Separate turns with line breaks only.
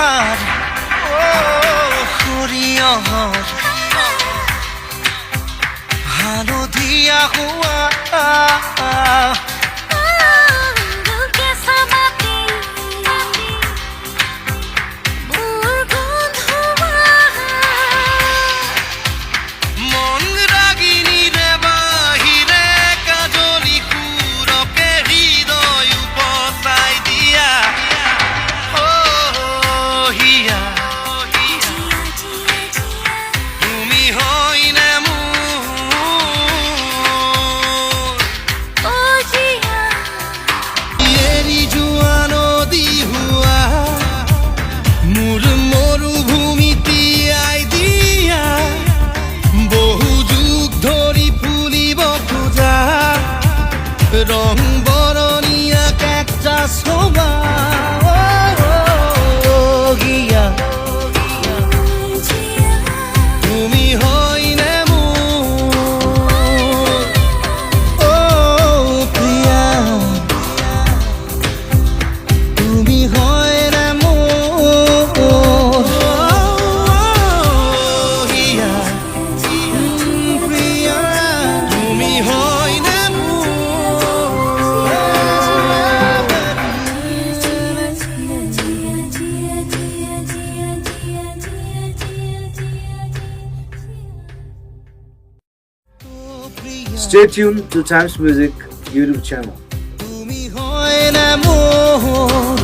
আধার সৰিয়হৰ হালধীয়া হোৱা রং বরণিয়া ক্যাকটাস হওয়া গিয়া তুমি হই না ও প্রিয়া তুমি হয় না গিয়া প্রিয়া তুমি হয় না
Stay tuned to Times Music YouTube channel.
তুমি হয় না মোর